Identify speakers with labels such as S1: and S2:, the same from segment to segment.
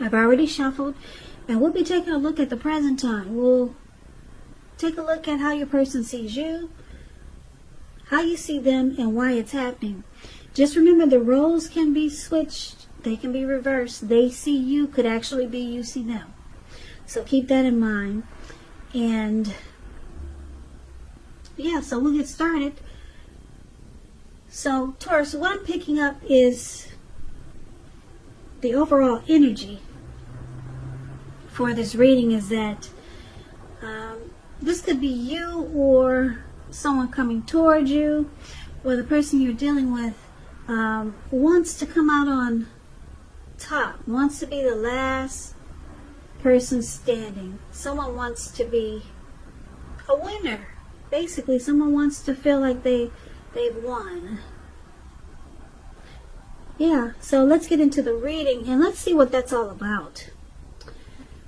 S1: I've already shuffled, and we'll be taking a look at the present time. We'll take a look at how your person sees you, how you see them, and why it's happening. Just remember, the roles can be switched. They can be reversed. They see you could actually be you see them. So keep that in mind. And yeah, so we'll get started. So Taurus, what I'm picking up is the overall energy for this reading is that this could be you or someone coming toward you, or the person you're dealing with wants to come out on top, wants to be the last person standing. Someone wants to be a winner. Basically, someone wants to feel like they've won. Yeah, so let's get into the reading and let's see what that's all about.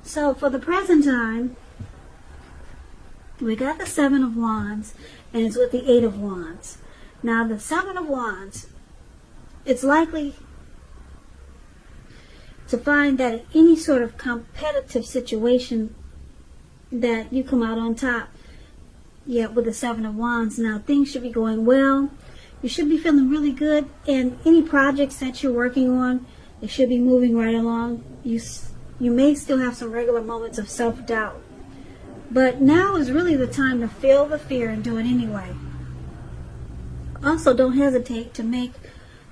S1: So for the present time, we got the Seven of Wands, and it's with the Eight of Wands. Now the Seven of Wands, it's likely to find that in any sort of competitive situation that you come out on top. Yeah, with the Seven of Wands. Now things should be going well. You should be feeling really good, and any projects that you're working on, they should be moving right along. You may still have some regular moments of self-doubt, but now is really the time to feel the fear and do it anyway. Also, don't hesitate to make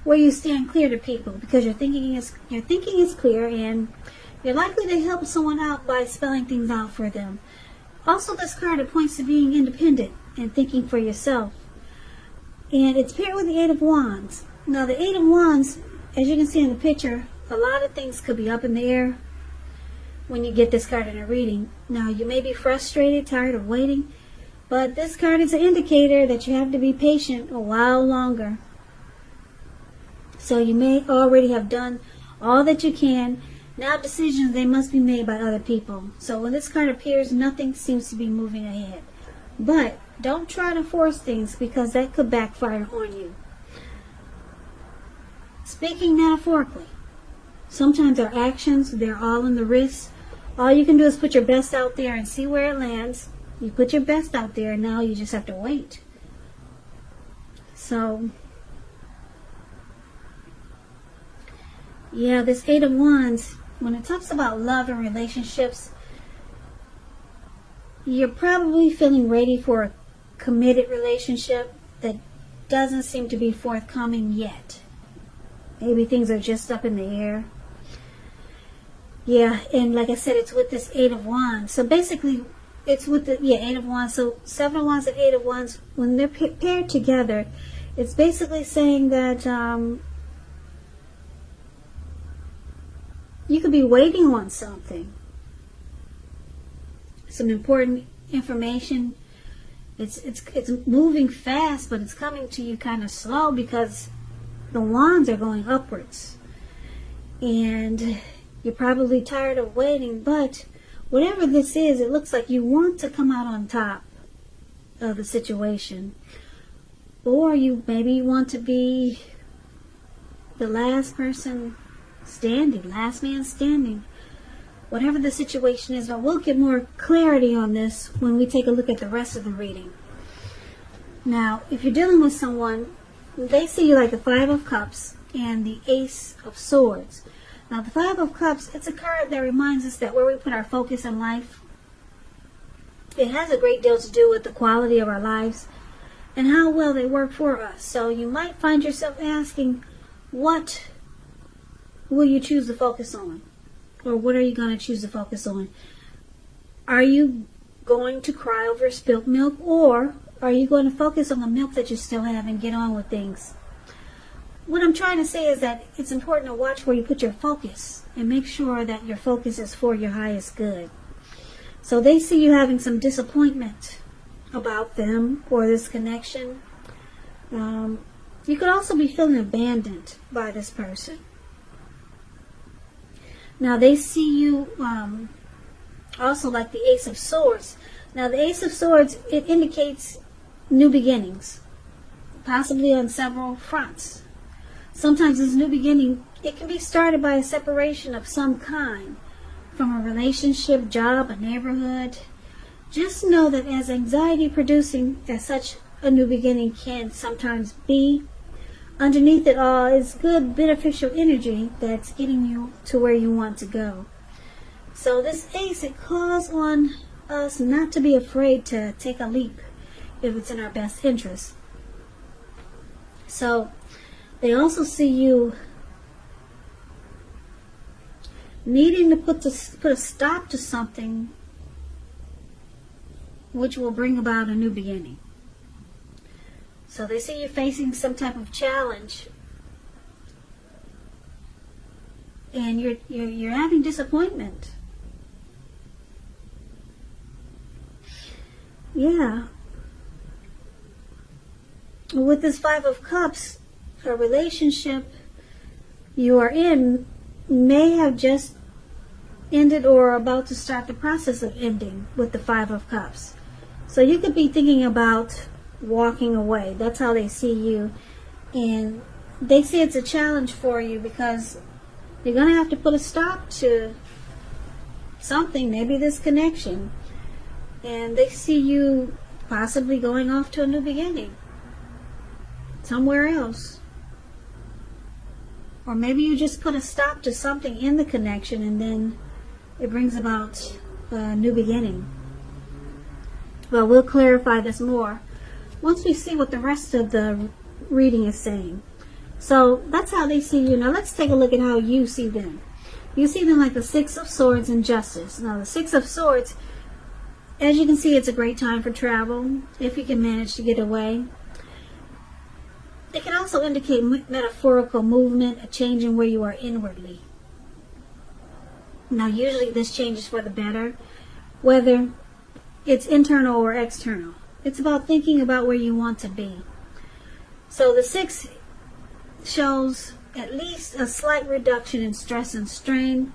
S1: where you stand clear to people, because your thinking is clear, and you're likely to help someone out by spelling things out for them. Also, this card, it points to being independent and thinking for yourself. And it's paired with the Eight of Wands. Now, the Eight of Wands, as you can see in the picture, a lot of things could be up in the air when you get this card in a reading. Now, you may be frustrated, tired of waiting, but this card is an indicator that you have to be patient a while longer. So you may already have done all that you can. Now decisions, they must be made by other people. So when this card appears, nothing seems to be moving ahead. But don't try to force things, because that could backfire on you. Speaking metaphorically, sometimes our actions, they're all in the wrist. All you can do is put your best out there and see where it lands. You put your best out there, and now you just have to wait. So yeah, this Eight of Wands, when it talks about love and relationships, you're probably feeling ready for a committed relationship that doesn't seem to be forthcoming yet. Maybe things are just up in the air. Yeah, and like I said, it's with this Eight of Wands. So basically, it's with the Eight of Wands. So Seven of Wands and Eight of Wands, when they're paired together, it's basically saying that you could be waiting on something. Some important information. It's moving fast, but it's coming to you kind of slow because the wands are going upwards. And you're probably tired of waiting, but whatever this is, it looks like you want to come out on top of the situation. Or maybe you want to be the last person standing, last man standing. Whatever the situation is, but we'll get more clarity on this when we take a look at the rest of the reading. Now, if you're dealing with someone, they see you like the Five of Cups and the Ace of Swords. Now, the Five of Cups, it's a card that reminds us that where we put our focus in life, it has a great deal to do with the quality of our lives and how well they work for us. So you might find yourself asking, what will you choose to focus on? Or what are you going to choose to focus on? Are you going to cry over spilt milk, or are you going to focus on the milk that you still have and get on with things? What I'm trying to say is that it's important to watch where you put your focus and make sure that your focus is for your highest good. So they see you having some disappointment about them or this connection. You could also be feeling abandoned by this person. Now they see you also like the Ace of Swords. Now the Ace of Swords, it indicates new beginnings, possibly on several fronts. Sometimes this new beginning, it can be started by a separation of some kind, from a relationship, job, a neighborhood. Just know that as anxiety producing as such a new beginning can sometimes be, underneath it all is good beneficial energy that's getting you to where you want to go. So this ace, it calls on us not to be afraid to take a leap if it's in our best interest. So they also see you needing to put a stop to something which will bring about a new beginning. So they see you facing some type of challenge, and you're having disappointment. Yeah. With this Five of Cups, a relationship you are in may have just ended or are about to start the process of ending with the Five of Cups. So you could be thinking about walking away. That's how they see you. And they say it's a challenge for you because you're going to have to put a stop to something, maybe this connection. And they see you possibly going off to a new beginning somewhere else. Or maybe you just put a stop to something in the connection and then it brings about a new beginning. Well, we'll clarify this more once we see what the rest of the reading is saying. So that's how they see you. Now let's take a look at how you see them. You see them like the Six of Swords and Justice. Now the Six of Swords, as you can see, it's a great time for travel if you can manage to get away. It can also indicate metaphorical movement, a change in where you are inwardly. Now usually this changes for the better, whether it's internal or external. It's about thinking about where you want to be. So the Six shows at least a slight reduction in stress and strain.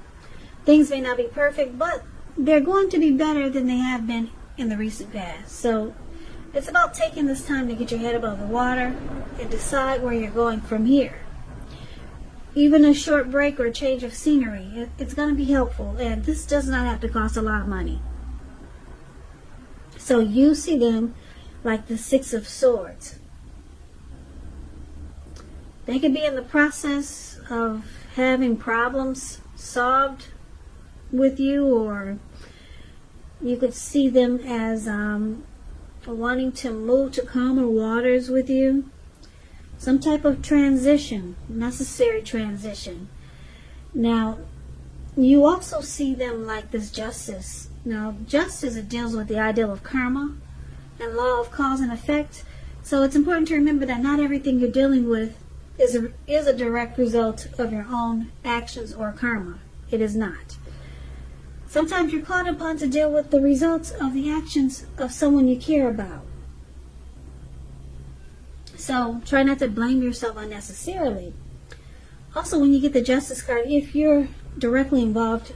S1: Things may not be perfect, but they're going to be better than they have been in the recent past. So it's about taking this time to get your head above the water and decide where you're going from here. Even a short break or a change of scenery, it's going to be helpful, and this does not have to cost a lot of money. So you see them like the Six of Swords. They could be in the process of having problems solved with you, or you could see them as wanting to move to calmer waters with you. Some type of transition, necessary transition. Now, you also see them like this Justice. Now, Justice, it deals with the ideal of karma and law of cause and effect. So it's important to remember that not everything you're dealing with is a direct result of your own actions or karma. It is not. Sometimes you're called upon to deal with the results of the actions of someone you care about. So try not to blame yourself unnecessarily. Also, when you get the Justice card, if you're directly involved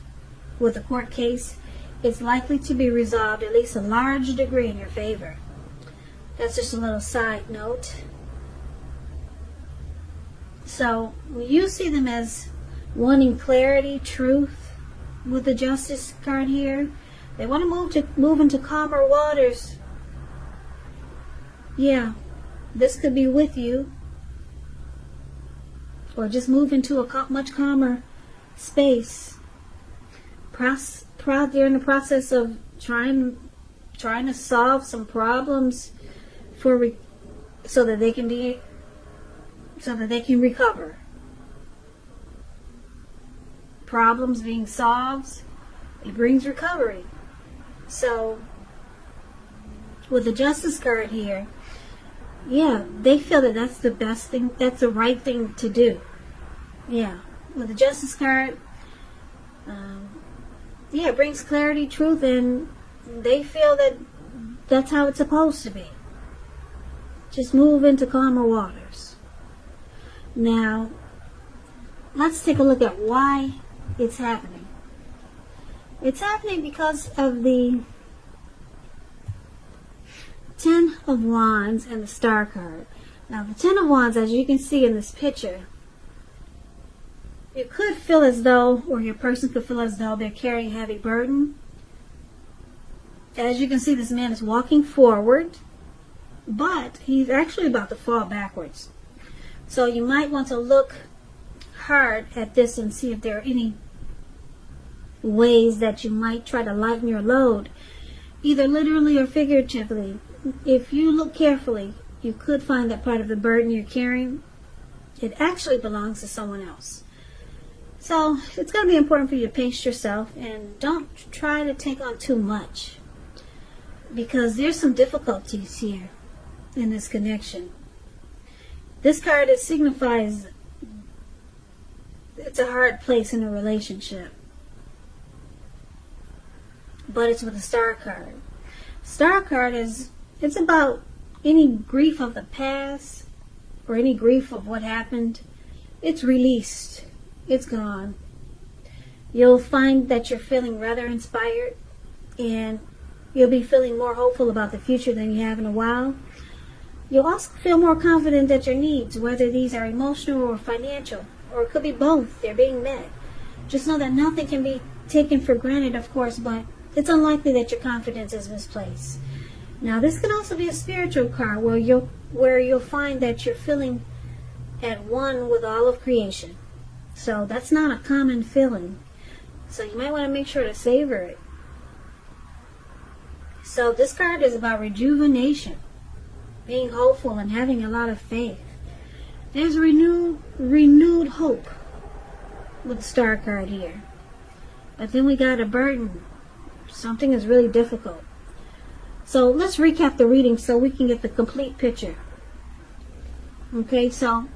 S1: with a court case, it's likely to be resolved at least a large degree in your favor. That's just a little side note. So you see them as wanting clarity, truth with the Justice card here. They want to move into calmer waters. Yeah, this could be with you, or just move into a much calmer space. They're in the process of trying to solve some problems so that they can recover. Problems being solved, it brings recovery. So with the Justice card here, yeah, they feel that that's the best thing, that's the right thing to do. Yeah, with the Justice card, yeah, it brings clarity, truth, and they feel that that's how it's supposed to be. Just move into calmer waters. Now, let's take a look at why it's happening. It's happening because of the Ten of Wands and the Star card. Now, the Ten of Wands, as you can see in this picture, You could feel as though, or your person could feel as though they're carrying a heavy burden. As you can see, this man is walking forward, but he's actually about to fall backwards. So you might want to look hard at this and see if there are any ways that you might try to lighten your load, either literally or figuratively. If you look carefully, you could find that part of the burden you're carrying, it actually belongs to someone else. So it's going to be important for you to pace yourself and don't try to take on too much, because there's some difficulties here in this connection. This card, it signifies it's a hard place in a relationship, but it's with a star card. Star card it's about any grief of the past or any grief of what happened. It's released. It's gone. You'll find that you're feeling rather inspired, and you'll be feeling more hopeful about the future than you have in a while. You'll also feel more confident that your needs, whether these are emotional or financial, or it could be both, they're being met. Just know that nothing can be taken for granted, of course, but it's unlikely that your confidence is misplaced. Now, this can also be a spiritual card where you'll find that you're feeling at one with all of creation. So that's not a common feeling. So you might want to make sure to savor it. So this card is about rejuvenation, being hopeful and having a lot of faith. There's renewed hope with the star card here. But then we got a burden. Something is really difficult. So let's recap the reading so we can get the complete picture. Okay, so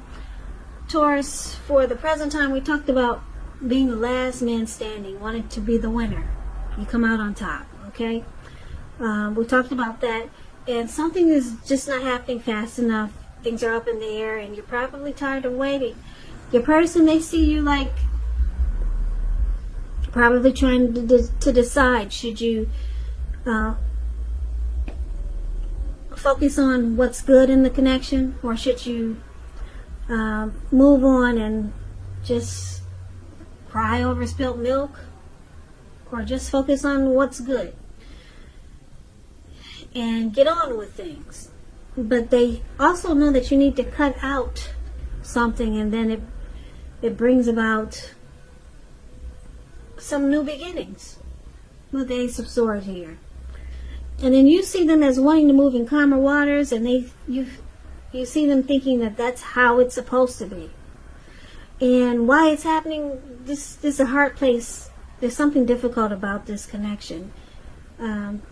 S1: Taurus, for the present time, we talked about being the last man standing, wanting to be the winner. You come out on top, okay? We talked about that, and something is just not happening fast enough. Things are up in the air, and you're probably tired of waiting. Your person, they see you like probably trying to decide, should you focus on what's good in the connection, or should you move on and just cry over spilt milk, or just focus on what's good and get on with things. But they also know that you need to cut out something, and then it brings about some new beginnings with the Ace of Swords here. And then you see them as wanting to move in calmer waters, and you see them thinking that that's how it's supposed to be. And why it's happening, this is a hard place. There's something difficult about this connection.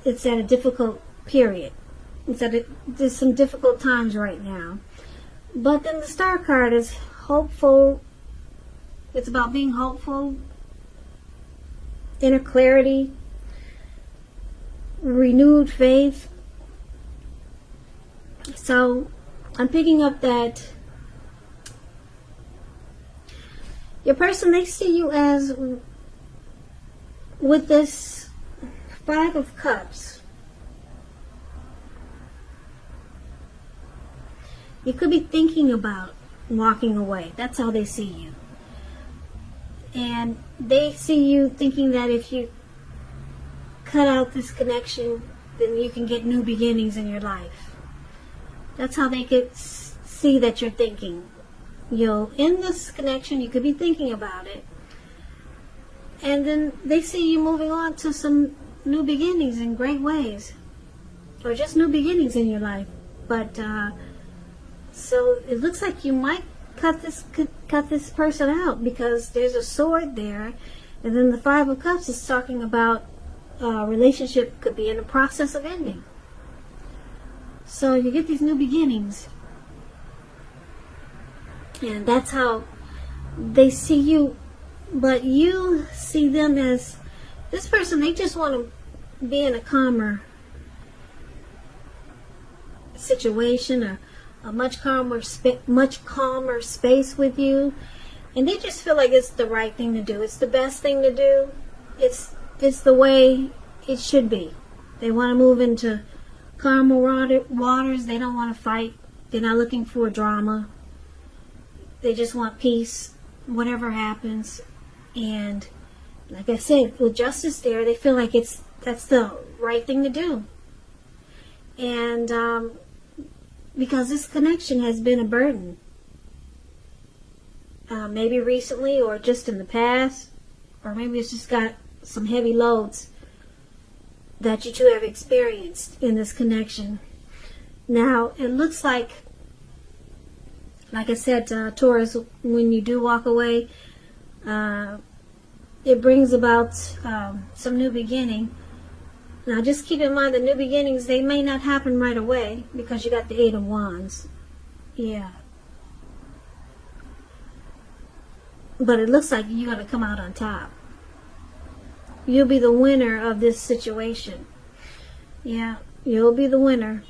S1: It's at a difficult period. There's some difficult times right now. But then the star card is hopeful. It's about being hopeful, inner clarity, renewed faith. So I'm picking up that your person, they see you as with this Five of Cups. You could be thinking about walking away. That's how they see you. And they see you thinking that if you cut out this connection, then you can get new beginnings in your life. That's how they could see that you're thinking. You'll end this connection, you could be thinking about it, and then they see you moving on to some new beginnings in great ways, or just new beginnings in your life. But so it looks like you might cut this person out, because there's a sword there, and then the Five of Cups is talking about a relationship could be in the process of ending. So you get these new beginnings, and that's how they see you. But you see them as this person, they just want to be in a calmer situation, or a much calmer space with you, and they just feel like it's the right thing to do. It's the best thing to do. It's the way it should be. They want to move into calmer waters. They don't want to fight. They're not looking for drama. They just want peace. whatever happens. And like I said, with justice there, they feel like that's the right thing to do. And because this connection has been a burden, maybe recently or just in the past, or maybe it's just got some heavy loads that you two have experienced in this connection. Now, it looks like I said, Taurus, when you do walk away, it brings about some new beginning. Now, just keep in mind the new beginnings, they may not happen right away because you got the Eight of Wands. Yeah. But it looks like you're going to come out on top. You'll be the winner of this situation. Yeah, you'll be the winner.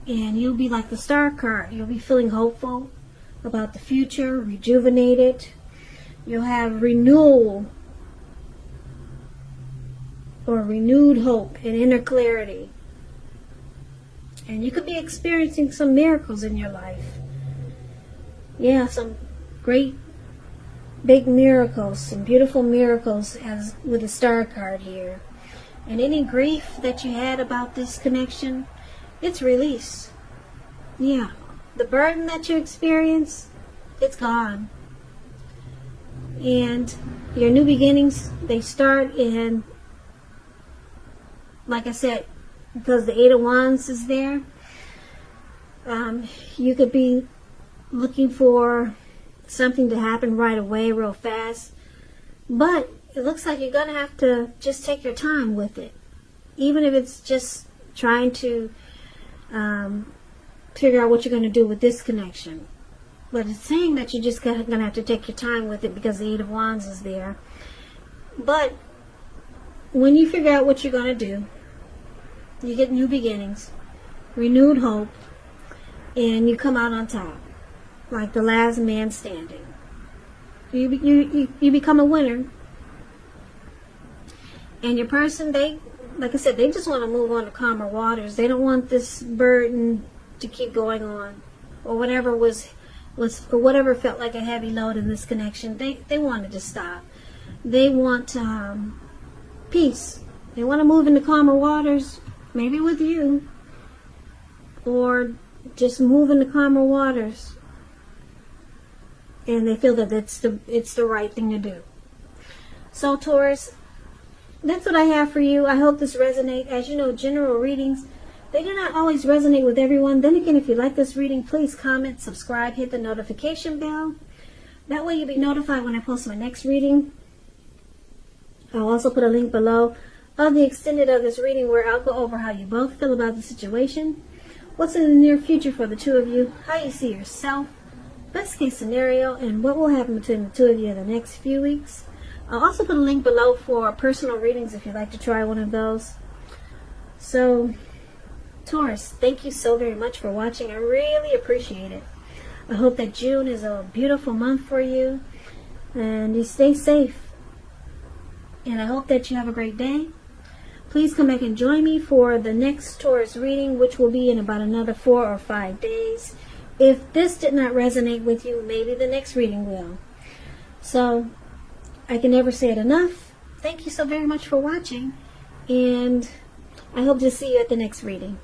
S1: And you'll be like the Star card. You'll be feeling hopeful about the future, rejuvenated. You'll have renewal or renewed hope and inner clarity. And you could be experiencing some miracles in your life. Yeah, some great big miracles, some beautiful miracles, as with the Star card here. And any grief that you had about this connection, it's released. Yeah, the burden that you experience, it's gone. And your new beginnings, they start in, like I said, because the Eight of Wands is there, you could be looking for something to happen right away, real fast. But it looks like you're going to have to just take your time with it. Even if it's just trying to figure out what you're going to do with this connection. But it's saying that you're just going to have to take your time with it because the Eight of Wands is there. But when you figure out what you're going to do, you get new beginnings, renewed hope, and you come out on top, like the last man standing. You become a winner. And your person, they, like I said, they just want to move on to calmer waters. They don't want this burden to keep going on, or whatever was or whatever felt like a heavy load in this connection. They wanted to stop. They want peace. They want to move into calmer waters, maybe with you, or just move into calmer waters. And they feel that it's the right thing to do. So Taurus, that's what I have for you. I hope this resonates. As you know, general readings, they do not always resonate with everyone. Then again, if you like this reading, please comment, subscribe, hit the notification bell. That way you'll be notified when I post my next reading. I'll also put a link below of the extended of this reading where I'll go over how you both feel about the situation, what's in the near future for the two of you, how you see yourself, best case scenario, and what will happen between the two of you in the next few weeks. I'll also put a link below for personal readings if you'd like to try one of those. So, Taurus, thank you so very much for watching. I really appreciate it. I hope that June is a beautiful month for you, and you stay safe. And I hope that you have a great day. Please come back and join me for the next Taurus reading, which will be in about another 4 or 5 days. If this did not resonate with you, maybe the next reading will. So, I can never say it enough. Thank you so very much for watching, and I hope to see you at the next reading.